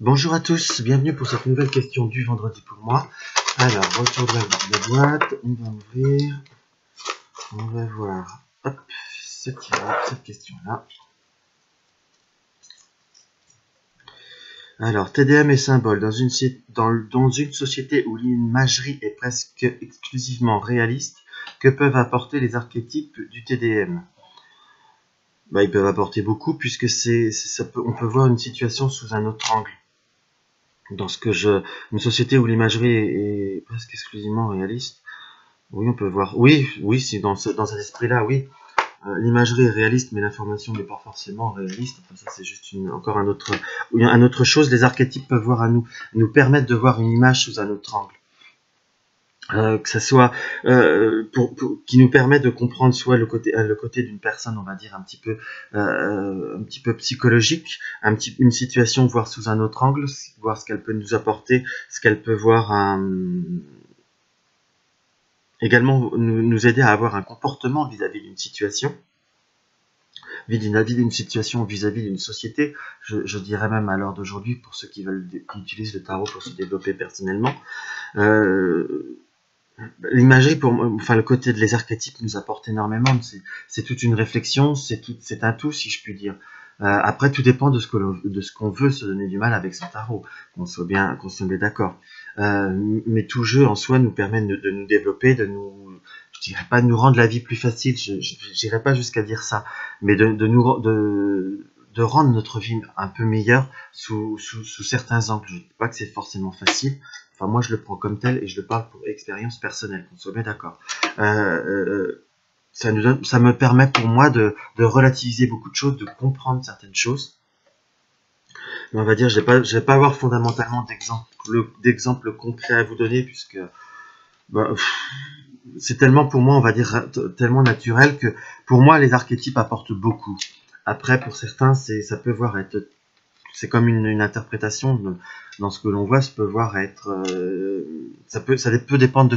Bonjour à tous, bienvenue pour cette nouvelle question du vendredi pour moi. Alors, retour de la boîte, on va ouvrir, on va voir, hop, cette question-là. Alors, TDM et symbole, dans une société où l'imagerie est presque exclusivement réaliste, que peuvent apporter les archétypes du TDM? Ils peuvent apporter beaucoup puisque on peut voir une situation sous un autre angle. Une société où l'imagerie est presque exclusivement réaliste, oui, on peut voir. Oui, c'est dans cet esprit-là, oui. L'imagerie est réaliste, mais l'information n'est pas forcément réaliste. Enfin, ça, c'est juste encore un autre chose. Les archétypes peuvent nous permettre de voir une image sous un autre angle. Que ça soit qui nous permet de comprendre soit le côté d'une personne, on va dire un petit peu psychologique, une situation voir sous un autre angle, voir ce qu'elle peut nous apporter, ce qu'elle peut voir également nous aider à avoir un comportement vis-à-vis d'une situation, vis-à-vis d'une situation, vis-à-vis d'une société. Je dirais même à l'heure d'aujourd'hui, pour ceux qui utilisent le tarot pour se développer personnellement, l'imagerie, enfin le côté de les archétypes nous apporte énormément. C'est toute une réflexion, c'est un tout, si je puis dire. Après, tout dépend de ce qu'on veut se donner du mal avec son tarot, qu'on soit bien d'accord. Mais tout jeu en soi nous permet de nous développer, je dirais pas de nous rendre la vie plus facile, j'irais pas jusqu'à dire ça, mais de rendre notre vie un peu meilleure sous certains angles. Je ne dis pas que c'est forcément facile. Enfin, moi, je le prends comme tel et je le parle pour expérience personnelle, qu'on soit bien d'accord. Ça me permet pour moi de relativiser beaucoup de choses, de comprendre certaines choses. Mais on va dire, je vais pas avoir fondamentalement d'exemples concrets à vous donner, puisque c'est tellement pour moi, on va dire, tellement naturel que pour moi, les archétypes apportent beaucoup. Après, pour certains, ça peut voir être... C'est comme une interprétation dans ce que l'on voit, ça peut voir être... ça peut dépendre de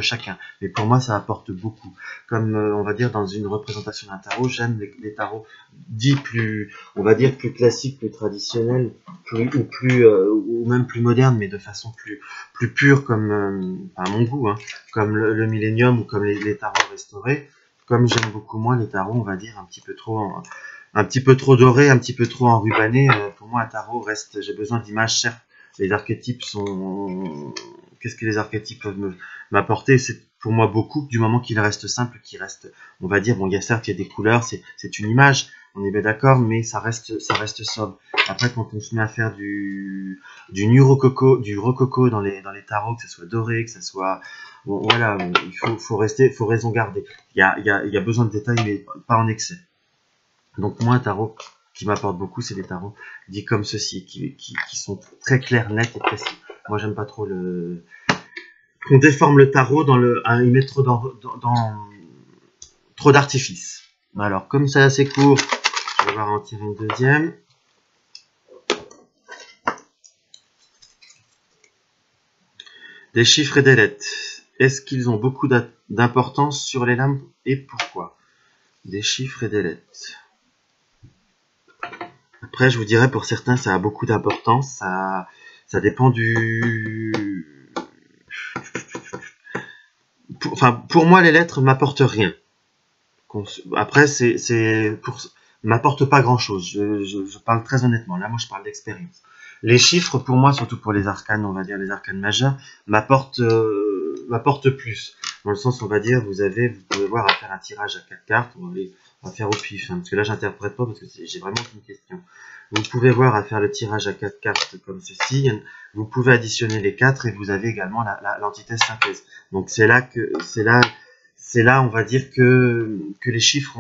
chacun. Mais pour moi, ça apporte beaucoup. Comme, on va dire, dans une représentation d'un tarot, j'aime les tarots dits plus, on va dire, plus classiques, plus traditionnels, ou même plus modernes, mais de façon plus pure, comme, à mon goût, hein, comme le Millennium ou comme les tarots restaurés. Comme j'aime beaucoup moins les tarots, on va dire, un petit peu trop doré, un petit peu trop enrubanné. Pour moi, un tarot reste, j'ai besoin d'images, certes. Les archétypes sont, qu'est-ce que les archétypes peuvent m'apporter? C'est pour moi beaucoup, du moment qu'il reste simple, qu'il reste, on va dire, bon, il y a des couleurs, c'est une image, on est bien d'accord, mais ça reste sobre. Après, quand on se met à faire du rococo dans les tarots, que ce soit doré, que ce soit, bon, voilà, faut raison garder. Il y a besoin de détails, mais pas en excès. Donc moi, un tarot qui m'apporte beaucoup, c'est des tarots dits comme ceci, qui sont très clairs, nets et précis. Moi, j'aime pas trop qu'on déforme le tarot y mettre trop d'artifice. Alors, comme c'est assez court, je vais devoir en tirer une deuxième. Des chiffres et des lettres. Est-ce qu'ils ont beaucoup d'importance sur les lames et pourquoi? Des chiffres et des lettres. Après, je vous dirais, pour certains, ça a beaucoup d'importance. Ça dépend pour moi, les lettres m'apportent rien. Après, m'apportent pas grand-chose. Je parle très honnêtement. Là, moi, je parle d'expérience. Les chiffres, pour moi, surtout pour les arcanes, on va dire les arcanes majeures, m'apportent plus. Dans le sens, on va dire, vous pouvez voir à faire un tirage à 4 cartes. On va faire au pif, hein, parce que là, j'interprète pas parce que j'ai vraiment une question. Vous pouvez voir à faire le tirage à 4 cartes comme ceci. Vous pouvez additionner les 4 et vous avez également l'antithèse synthèse. Donc c'est là, on va dire que les chiffres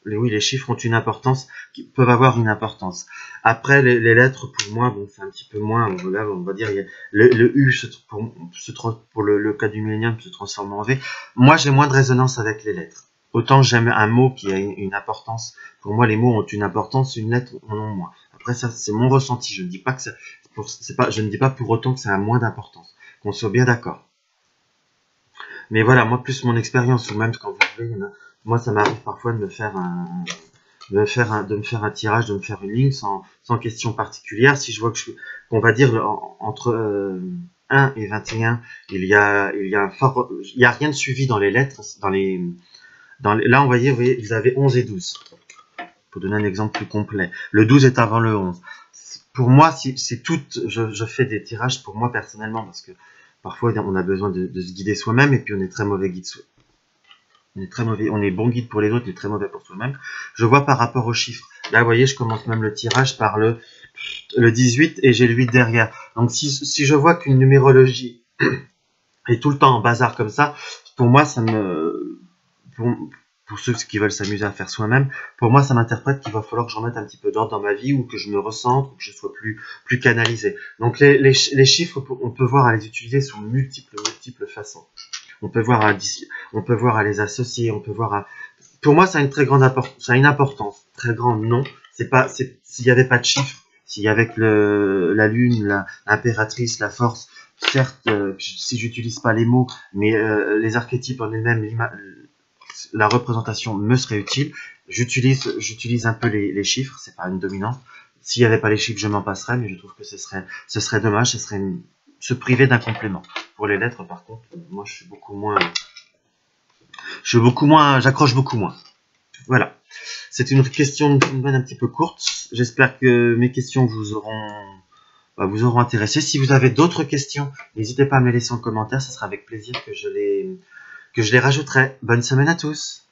les chiffres ont une importance, peuvent avoir une importance. Après, les lettres, pour moi, bon, c'est un petit peu moins, là, on va dire, le U, pour le cas du millénium, se transforme en V. Moi, j'ai moins de résonance avec les lettres. Autant j'aime un mot qui a une importance. Pour moi, les mots ont une importance, une lettre en ont moins. Après, ça, c'est mon ressenti. Je ne dis pas que je ne dis pas pour autant que ça a moins d'importance. Qu'on soit bien d'accord. Mais voilà, moi, plus mon expérience, ou même quand vous voulez, moi, ça m'arrive parfois de me faire de me faire un tirage, de me faire une ligne sans question particulière. Si je vois qu'on va dire entre 1 et 21, il y a rien de suivi dans les lettres, là, vous voyez, vous avez 11 et 12. Pour donner un exemple plus complet. Le 12 est avant le 11. Pour moi, c'est tout, je fais des tirages pour moi personnellement, parce que parfois on a besoin de se guider soi-même, et puis on est très mauvais guide. On est très mauvais, on est bon guide pour les autres, mais très mauvais pour soi-même. Je vois par rapport aux chiffres. Là, vous voyez, je commence même le tirage par le 18 et j'ai le 8 derrière. Donc, si je vois qu'une numérologie est tout le temps en bazar comme ça, pour moi, pour ceux qui veulent s'amuser à faire soi-même, pour moi, ça m'interprète qu'il va falloir que j'en mette un petit peu d'ordre dans ma vie, ou que je me recentre, ou que je sois plus canalisé. Donc, les chiffres, on peut voir à les utiliser sous multiples façons. On peut voir à les associer, on peut voir à... Pour moi, ça a une très grande importance. Très grande, non. S'il n'y avait pas de chiffres, s'il y avait que la lune, l'impératrice, la force, certes, si j'utilise pas les mots, mais les archétypes en elles-mêmes, la représentation me serait utile. J'utilise un peu les chiffres, c'est pas une dominante. S'il n'y avait pas les chiffres, je m'en passerais, mais je trouve que ce serait dommage, se priver d'un complément. Pour les lettres, par contre, moi, j'accroche beaucoup moins. Voilà. C'est une question un petit peu courte. J'espère que mes questions vous auront intéressé. Si vous avez d'autres questions, n'hésitez pas à me les laisser en commentaire. Ce sera avec plaisir que je les rajouterai. Bonne semaine à tous.